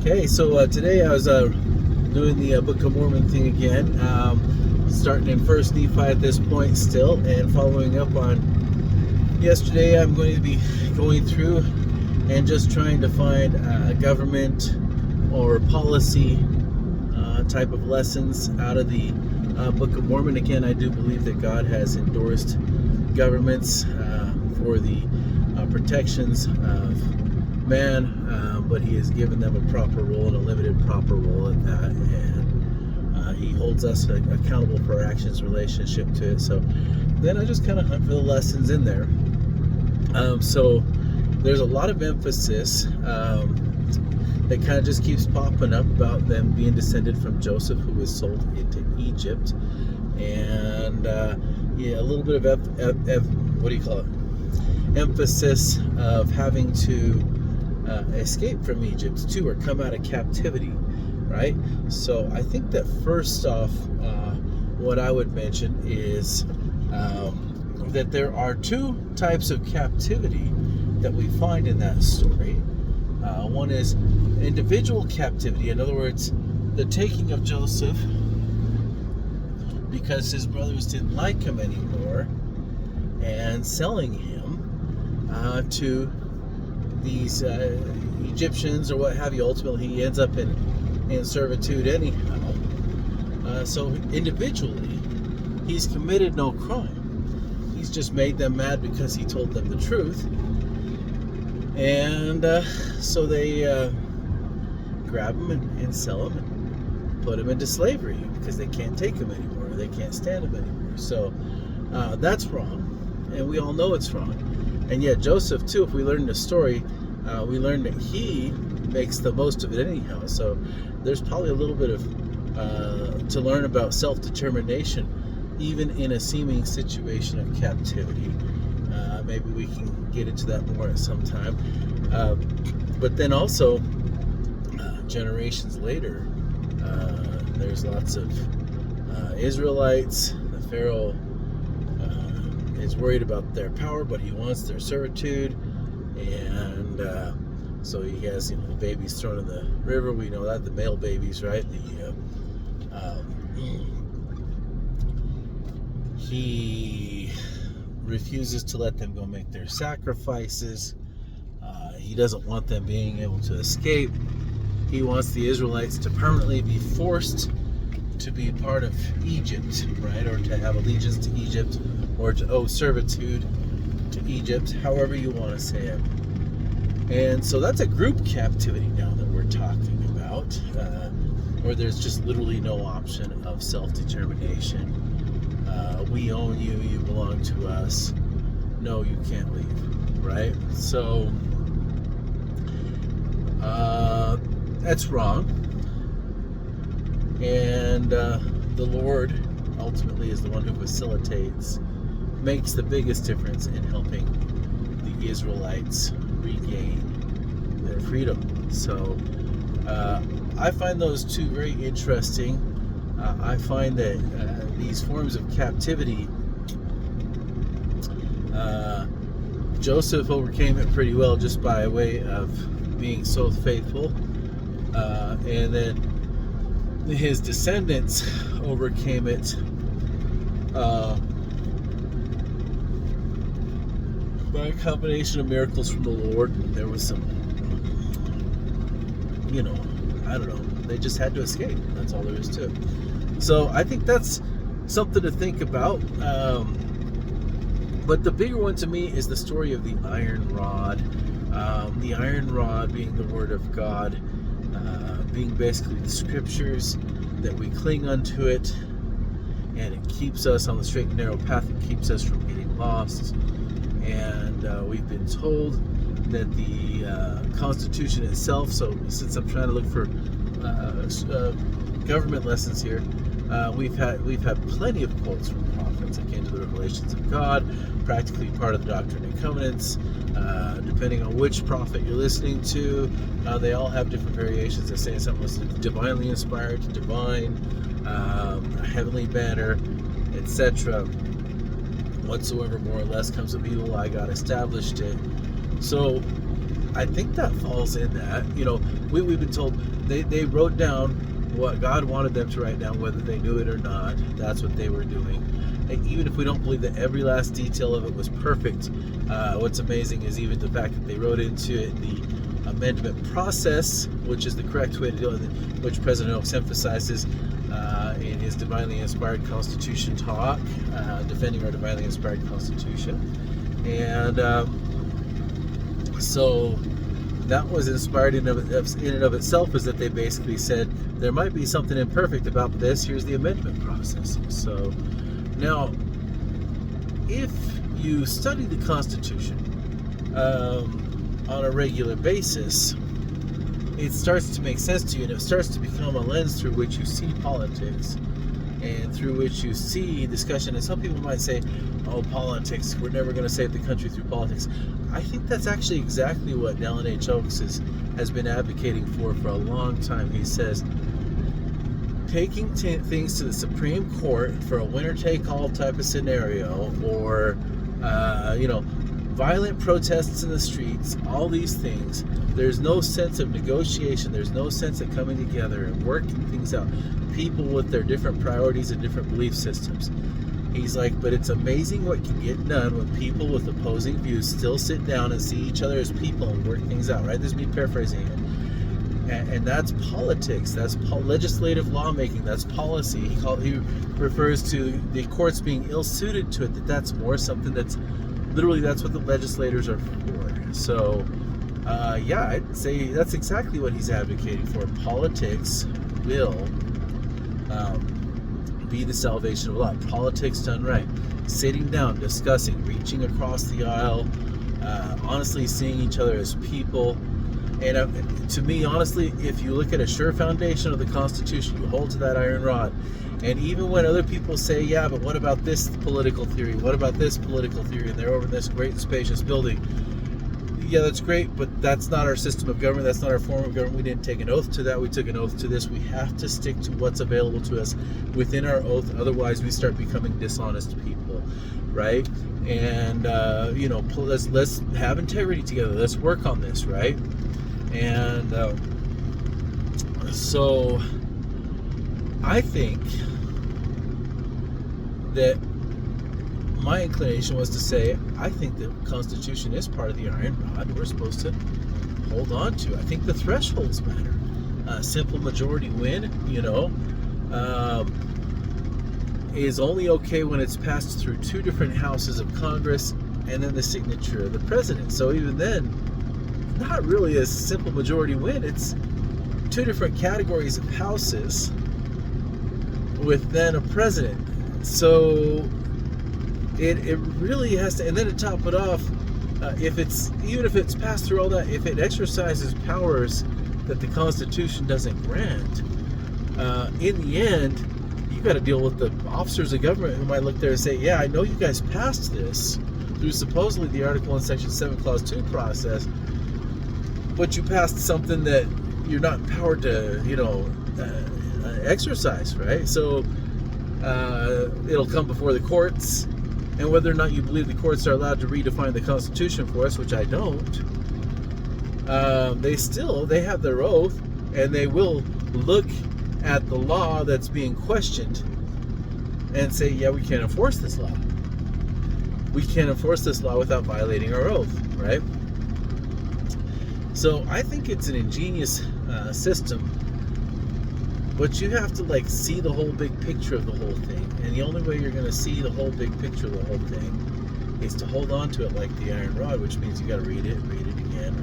Okay, so today I was doing the Book of Mormon thing again, starting in First Nephi at this point still, and following up on yesterday. I'm going to be going through and just trying to find a government or policy type of lessons out of the Book of Mormon. Again, I do believe that God has endorsed governments for the protections of man, but he has given them a proper role and a limited proper role at that, and he holds us accountable for our actions relationship to it. So then I just kind of hunt for the lessons in there. So there's a lot of emphasis that kind of just keeps popping up about them being descended from Joseph, who was sold into Egypt, and a little bit of what do you call it? Emphasis of having to escape from Egypt too, or come out of captivity, right? So I think that first off, what I would mention is that there are two types of captivity that we find in that story. One is individual captivity, in other words, the taking of Joseph because his brothers didn't like him anymore, and selling him to these Egyptians or what have you. Ultimately, he ends up in servitude anyhow. So individually, he's committed no crime. He's just made them mad because he told them the truth. And so they grab him and sell him and put him into slavery because they can't take him anymore. They can't stand him anymore. So that's wrong. And we all know it's wrong. And yet Joseph too, if we learn the story, we learn that he makes the most of it anyhow. So there's probably a little bit of to learn about self-determination, even in a seeming situation of captivity. Maybe we can get into that more at some time. But then also, generations later, there's lots of Israelites. The Pharaoh is worried about their power, but he wants their servitude, and so he has the babies thrown in the river. We know that, the male babies, right? He refuses to let them go make their sacrifices. He doesn't want them being able to escape. He wants the Israelites to permanently be forced to be part of Egypt, right? Or to have allegiance to Egypt, or to owe servitude to Egypt, however you want to say it. And so that's a group captivity now that we're talking about, where there's just literally no option of self-determination. We own you, you belong to us. No, you can't leave, right? So that's wrong. And the Lord ultimately is the one who facilitates, makes the biggest difference in helping the Israelites regain their freedom. So I find those two very interesting. I find that these forms of captivity, Joseph overcame it pretty well just by way of being so faithful, and then his descendants overcame it by a combination of miracles from the Lord. There was some, I don't know, they just had to escape. That's all there is to it. So I think that's something to think about. But the bigger one to me is the story of the iron rod. The iron rod being the word of God, being basically the scriptures, that we cling unto it, and it keeps us on the straight and narrow path. It keeps us from getting lost. And we've been told that the Constitution itself, so since I'm trying to look for government lessons here, we've had plenty of quotes from prophets akin to the revelations of God, practically part of the Doctrine and Covenants. Depending on which prophet you're listening to, they all have different variations. They're saying something was divinely inspired, divine, a heavenly banner, etc. Whatsoever more or less comes of evil, I God established it. So I think that falls in that. We've been told they wrote down what God wanted them to write down, whether they knew it or not. That's what they were doing. And even if we don't believe that every last detail of it was perfect, what's amazing is even the fact that they wrote into it the amendment process, which is the correct way to do it, which President Oaks emphasizes in his divinely inspired Constitution talk, defending our divinely inspired Constitution. And so that was inspired in and of itself, is that they basically said there might be something imperfect about this. Here's the amendment process. So now, if you study the Constitution on a regular basis, it starts to make sense to you, and it starts to become a lens through which you see politics and through which you see discussion. And some people might say, oh, politics, we're never going to save the country through politics. I think that's actually exactly what Dallin H. Oaks has been advocating for a long time. He says, taking things to the Supreme Court for a winner-take-all type of scenario, or, violent protests in the streets, all these things, there's no sense of negotiation, there's no sense of coming together and working things out. People with their different priorities and different belief systems. He's like, but it's amazing what can get done when people with opposing views still sit down and see each other as people and work things out, right? This is me paraphrasing it. And that's politics. That's legislative lawmaking. That's policy. He refers to the courts being ill-suited to it, that's more something that's literally, that's what the legislators are for. So, I'd say that's exactly what he's advocating for. Politics will be the salvation of a lot. Politics done right. Sitting down, discussing, reaching across the aisle, honestly seeing each other as people. And to me, honestly, if you look at a sure foundation of the Constitution, you hold to that iron rod. And even when other people say, yeah, but what about this political theory? What about this political theory? And they're over in this great and spacious building. Yeah, that's great, but that's not our system of government. That's not our form of government. We didn't take an oath to that. We took an oath to this. We have to stick to what's available to us within our oath. Otherwise, we start becoming dishonest people, right? And, let's have integrity together. Let's work on this, right? And so I think that my inclination was to say, I think the Constitution is part of the iron rod we're supposed to hold on to. I think the thresholds matter. Simple majority win, is only okay when it's passed through two different houses of Congress and then the signature of the president. So even then, not really a simple majority win. It's two different categories of houses with then a president. So it really has to, and then to top it off, even if it's passed through all that, if it exercises powers that the Constitution doesn't grant, in the end, you got to deal with the officers of government who might look there and say, yeah, I know you guys passed this through supposedly the Article 1, Section 7, Clause 2 process, but you passed something that you're not empowered to, exercise, right? So it'll come before the courts, and whether or not you believe the courts are allowed to redefine the Constitution for us, which I don't, they have their oath, and they will look at the law that's being questioned and say, yeah, we can't enforce this law. We can't enforce this law without violating our oath, right? So I think it's an ingenious system, but you have to see the whole big picture of the whole thing. And the only way you're going to see the whole big picture of the whole thing is to hold on to it like the iron rod, which means you got to read it again.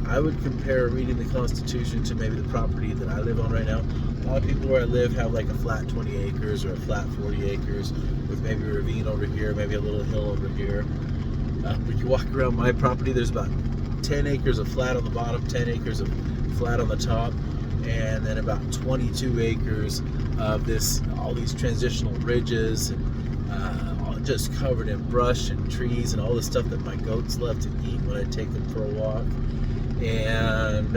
I would compare reading the Constitution to maybe the property that I live on right now. A lot of people where I live have a flat 20 acres or a flat 40 acres with maybe a ravine over here, maybe a little hill over here. When you walk around my property, there's about 10 acres of flat on the bottom, 10 acres of flat on the top, and then about 22 acres of all these transitional ridges, and just covered in brush and trees and all the stuff that my goats love to eat when I take them for a walk. And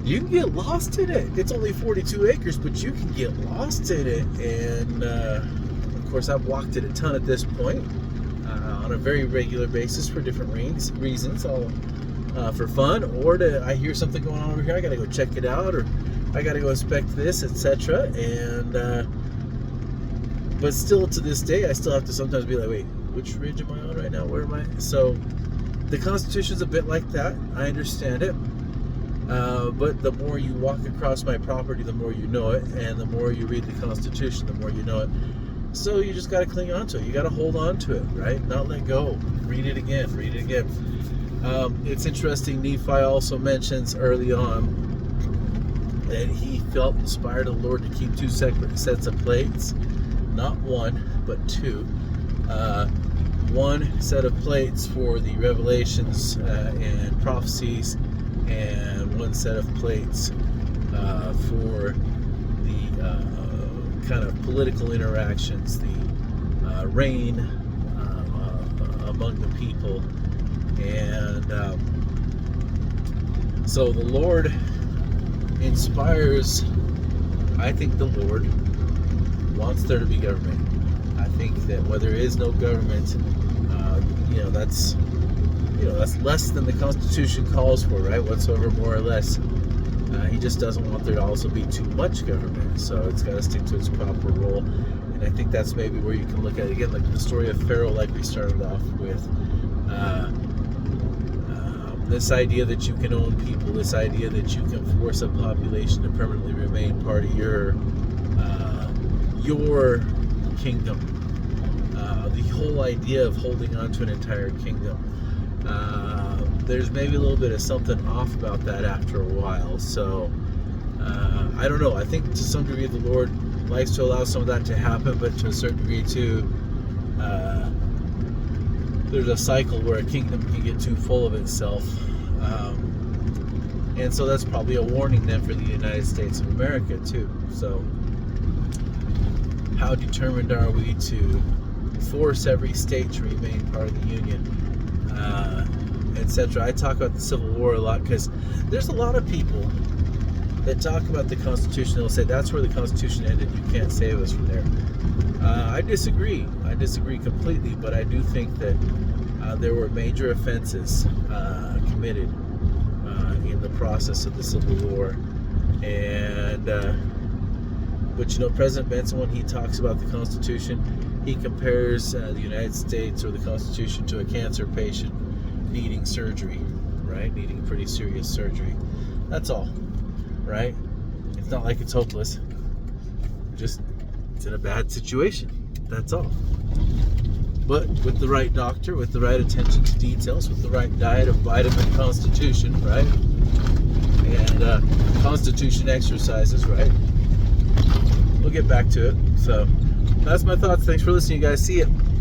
you can get lost in it. It's only 42 acres, but you can get lost in it. And of course, I've walked it a ton at this point. on a very regular basis for different reasons. For fun, or I hear something going on over here, I gotta go check it out, or I gotta go inspect this, etc. And but still, to this day, I still have to sometimes be like, wait, which ridge am I on right now? Where am I? So the Constitution's a bit like that. I understand it. But the more you walk across my property, the more you know it, and the more you read the Constitution, the more you know it. So you just got to cling on to it. You got to hold on to it, right? Not let go. Read it again. Read it again. It's interesting. Nephi also mentions early on that he felt inspired of the Lord to keep 2 separate sets of plates, not one, but 2. One set of plates for the revelations and prophecies, and one set of plates for the kind of political interactions, the reign among the people. And so the Lord inspires, I think the Lord wants there to be government. I think that where there is no government, that's less than the Constitution calls for, right? Whatsoever more or less. He just doesn't want there to also be too much government, so it's got to stick to its proper role. And I think that's maybe where you can look at it again, like the story of Pharaoh, like we started off with. This idea that you can own people, this idea that you can force a population to permanently remain part of your kingdom. The whole idea of holding on to an entire kingdom. There's maybe a little bit of something off about that after a while. So I don't know. I think to some degree the Lord likes to allow some of that to happen, but to a certain degree too, there's a cycle where a kingdom can get too full of itself. And so that's probably a warning then for the United States of America too. So how determined are we to force every state to remain part of the Union, etc. I talk about the Civil War a lot because there's a lot of people that talk about the Constitution. They'll say that's where the Constitution ended. You can't save us from there. I disagree. I disagree completely, but I do think that there were major offenses committed in the process of the Civil War. And but President Benson, when he talks about the Constitution, he compares the United States or the Constitution to a cancer patient needing surgery, right? Needing pretty serious surgery. That's all, right? It's not like it's hopeless. Just it's in a bad situation. That's all. But with the right doctor, with the right attention to details, with the right diet of vitamin constitution, right? And constitution exercises, right? We'll get back to it. So that's my thoughts. Thanks for listening, you guys. See ya.